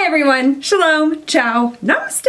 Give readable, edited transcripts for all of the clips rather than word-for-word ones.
everyone, shalom, ciao, namaste.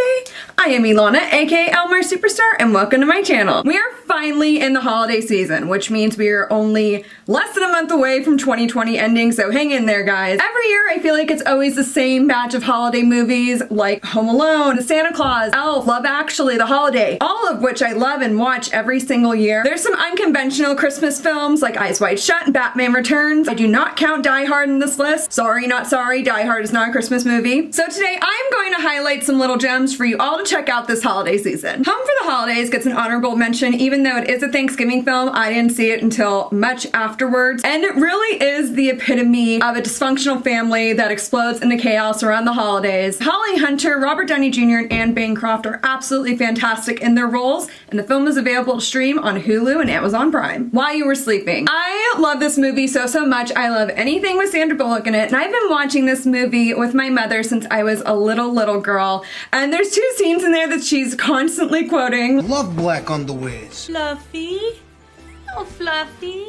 I am Ilana, aka Elmar Superstar, and welcome to my channel. We are finally in the holiday season, which means we are only less than a month away from 2020 ending, so hang in there, guys. Every year, I feel like it's always the same batch of holiday movies, like Home Alone, Santa Claus, Elf, Love Actually, The Holiday, all of which I love and watch every single year. There's some unconventional Christmas films, like Eyes Wide Shut and Batman Returns. I do not count Die Hard in this list. Sorry, not sorry, Die Hard is not a Christmas movie. So today, I'm going to highlight some little gems for you all to check out this holiday season. Home for the Holidays gets an honorable mention, even though it is a Thanksgiving film. I didn't see it until much afterwards, and it really is the epitome of a dysfunctional family that explodes into chaos around the holidays. Holly Hunter, Robert Downey Jr., and Anne Bancroft are absolutely fantastic in their roles, and the film is available to stream on Hulu and Amazon Prime. While You Were Sleeping. I love this movie so much. I love anything with Sandra Bullock in it, and I've been watching this movie with my mother since I was a little girl, and there's two scenes in there that she's constantly quoting. Love black underwears. Fluffy. Oh, Fluffy.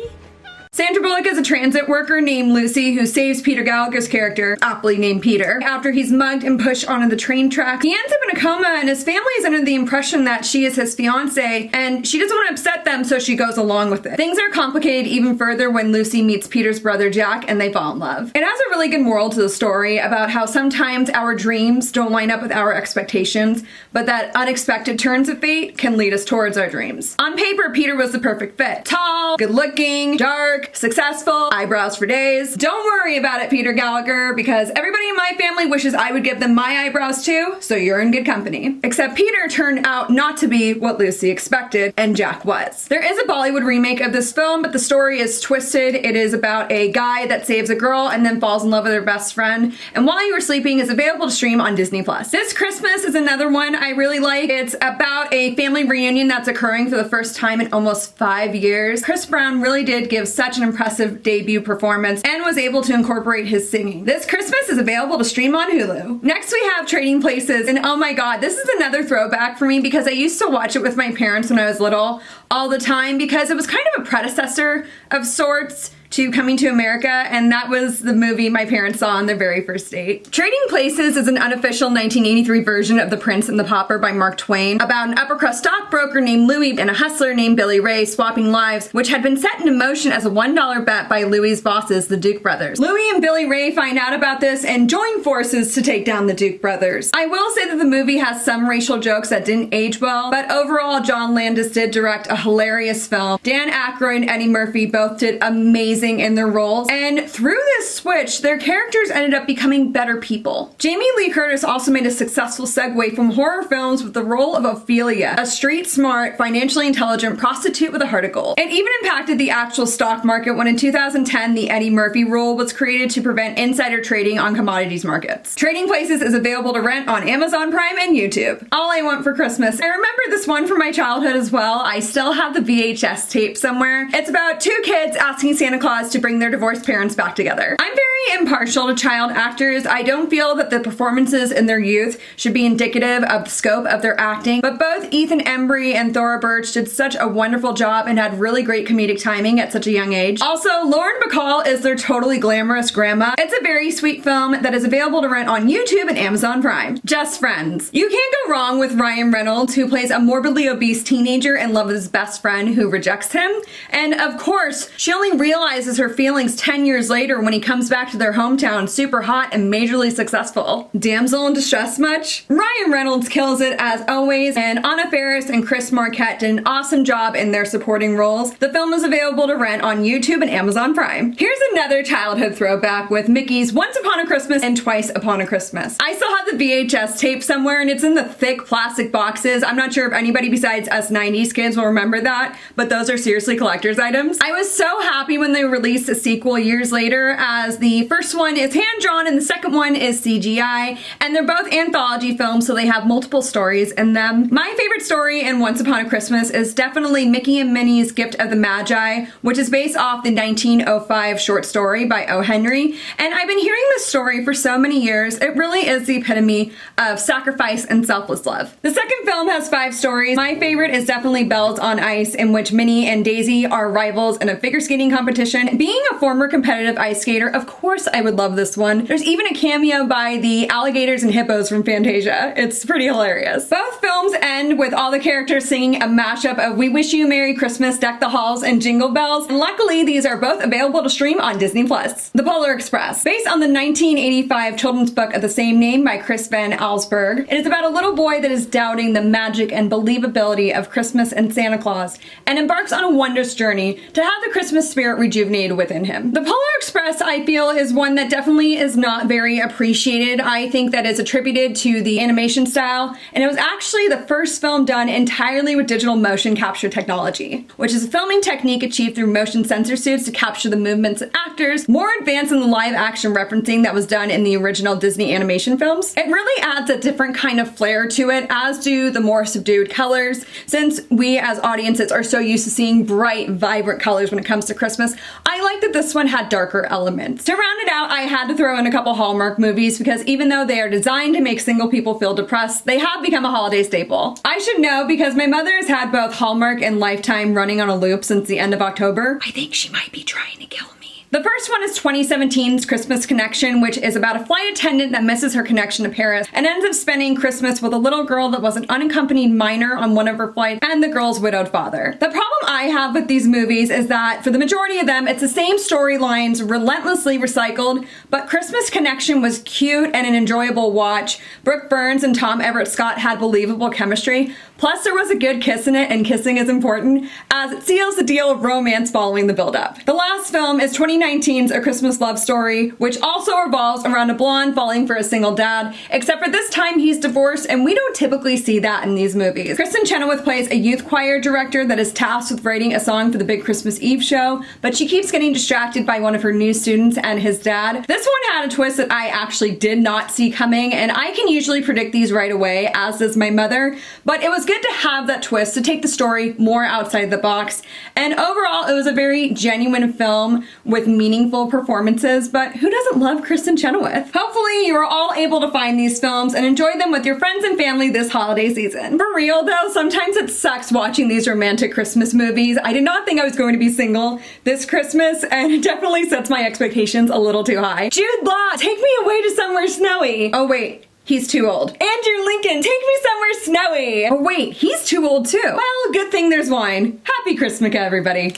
Sandra Bullock is a transit worker named Lucy who saves Peter Gallagher's character, aptly named Peter, after he's mugged and pushed onto the train track. He ends up in a coma, and his family is under the impression that she is his fiance, and she doesn't want to upset them, so she goes along with it. Things are complicated even further when Lucy meets Peter's brother Jack, and they fall in love. It has a really good moral to the story about how sometimes our dreams don't line up with our expectations, but that unexpected turns of fate can lead us towards our dreams. On paper, Peter was the perfect fit. Tall, good looking, dark, successful, eyebrows for days. Don't worry about it, Peter Gallagher, because everybody in my family wishes I would give them my eyebrows too, so you're in good company. Except Peter turned out not to be what Lucy expected, and Jack was. There is a Bollywood remake of this film, but the story is twisted. It is about a guy that saves a girl and then falls in love with her best friend, and While You Were Sleeping is available to stream on Disney+. This Christmas is another one I really like. It's about a family reunion that's occurring for the first time in almost 5 years. Chris Brown really did give such an impressive debut performance and was able to incorporate his singing. This Christmas is available to stream on Hulu. Next we have Trading Places, and oh my god, this is another throwback for me because I used to watch it with my parents when I was little all the time because it was kind of a predecessor of sorts to Coming to America, and that was the movie my parents saw on their very first date. Trading Places is an unofficial 1983 version of The Prince and the Pauper by Mark Twain, about an upper crust stockbroker named Louis and a hustler named Billy Ray swapping lives, which had been set into motion as a $1 bet by Louis' bosses, the Duke brothers. Louis and Billy Ray find out about this and join forces to take down the Duke brothers. I will say that the movie has some racial jokes that didn't age well, but overall John Landis did direct a hilarious film. Dan Aykroyd and Eddie Murphy both did amazing in their roles, and through this switch, their characters ended up becoming better people. Jamie Lee Curtis also made a successful segue from horror films with the role of Ophelia, a street-smart, financially intelligent prostitute with a heart of gold. It even impacted the actual stock market when in 2010, the Eddie Murphy rule was created to prevent insider trading on commodities markets. Trading Places is available to rent on Amazon Prime and YouTube. All I Want for Christmas. I remember this one from my childhood as well. I still have the VHS tape somewhere. It's about two kids asking Santa Claus to bring their divorced parents back together. I'm very impartial to child actors. I don't feel that the performances in their youth should be indicative of the scope of their acting, but both Ethan Embry and Thora Birch did such a wonderful job and had really great comedic timing at such a young age. Also, Lauren Bacall is their totally glamorous grandma. It's a very sweet film that is available to rent on YouTube and Amazon Prime. Just Friends. You can't go wrong with Ryan Reynolds, who plays a morbidly obese teenager in love with his best friend who rejects him. And of course, she only realizes her feelings 10 years later when he comes back to their hometown super hot and majorly successful. Damsel in distress much? Ryan Reynolds kills it as always, and Anna Faris and Chris Marquette did an awesome job in their supporting roles. The film is available to rent on YouTube and Amazon Prime. Here's another childhood throwback with Mickey's Once Upon a Christmas and Twice Upon a Christmas. I still have the VHS tape somewhere, and it's in the thick plastic boxes. I'm not sure if anybody besides us 90s kids will remember that, but those are seriously collector's items. I was so happy when they released a sequel years later, as the first one is hand-drawn and the second one is CGI, and they're both anthology films, so they have multiple stories in them. My favorite story in Once Upon a Christmas is definitely Mickey and Minnie's Gift of the Magi, which is based off the 1905 short story by O. Henry, and I've been hearing this story for so many years. It really is the epitome of sacrifice and selfless love. The second film has 5 stories. My favorite is definitely Bells on Ice, in which Minnie and Daisy are rivals in a figure skating competition. Being a former competitive ice skater, of course course I would love this one. There's even a cameo by the alligators and hippos from Fantasia. It's pretty hilarious. Both films end with all the characters singing a mashup of We Wish You a Merry Christmas, Deck the Halls, and Jingle Bells, and luckily these are both available to stream on Disney+. The Polar Express. Based on the 1985 children's book of the same name by Chris Van Allsburg, it is about a little boy that is doubting the magic and believability of Christmas and Santa Claus, and embarks on a wondrous journey to have the Christmas spirit rejuvenated within him. The Polar Express, I feel, is one that definitely is not very appreciated. I think that is attributed to the animation style, and it was actually the first film done entirely with digital motion capture technology, which is a filming technique achieved through motion sensor suits to capture the movements of actors, more advanced than the live action referencing that was done in the original Disney animation films. It really adds a different kind of flair to it, as do the more subdued colors. Since we as audiences are so used to seeing bright, vibrant colors when it comes to Christmas, I like that this one had darker elements. To round it out, I had to throw in a couple Hallmark movies because even though they are designed to make single people feel depressed, they have become a holiday staple. I should know because my mother has had both Hallmark and Lifetime running on a loop since the end of October. I think she might be trying to kill me. The first one is 2017's Christmas Connection, which is about a flight attendant that misses her connection to Paris and ends up spending Christmas with a little girl that was an unaccompanied minor on one of her flights and the girl's widowed father. The problem I have with these movies is that for the majority of them, it's the same storylines relentlessly recycled, but Christmas Connection was cute and an enjoyable watch. Brooke Burns and Tom Everett Scott had believable chemistry, plus there was a good kiss in it, and kissing is important, as it seals the deal of romance following the build-up. The last film is 2019's A Christmas Love Story, which also revolves around a blonde falling for a single dad, except for this time he's divorced, and we don't typically see that in these movies. Kristen Chenoweth plays a youth choir director that is tasked with writing a song for the big Christmas Eve show, but she keeps getting distracted by one of her new students and his dad. This one had a twist that I actually did not see coming, and I can usually predict these right away, as does my mother, but it was good to have that twist to take the story more outside the box. And overall, it was a very genuine film with meaningful performances, but who doesn't love Kristen Chenoweth? Hopefully you are all able to find these films and enjoy them with your friends and family this holiday season. For real though, sometimes it sucks watching these romantic Christmas movies. I did not think I was going to be single this Christmas, and it definitely sets my expectations a little too high. Jude Law, take me away to somewhere snowy. Oh wait, he's too old. Andrew Lincoln, take me somewhere snowy. Oh wait, he's too old too. Well, good thing there's wine. Happy Christmas, everybody.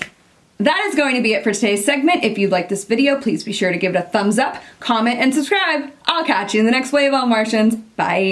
That is going to be it for today's segment. If you liked this video, please be sure to give it a thumbs up, comment, and subscribe. I'll catch you in the next wave on Martians. Bye.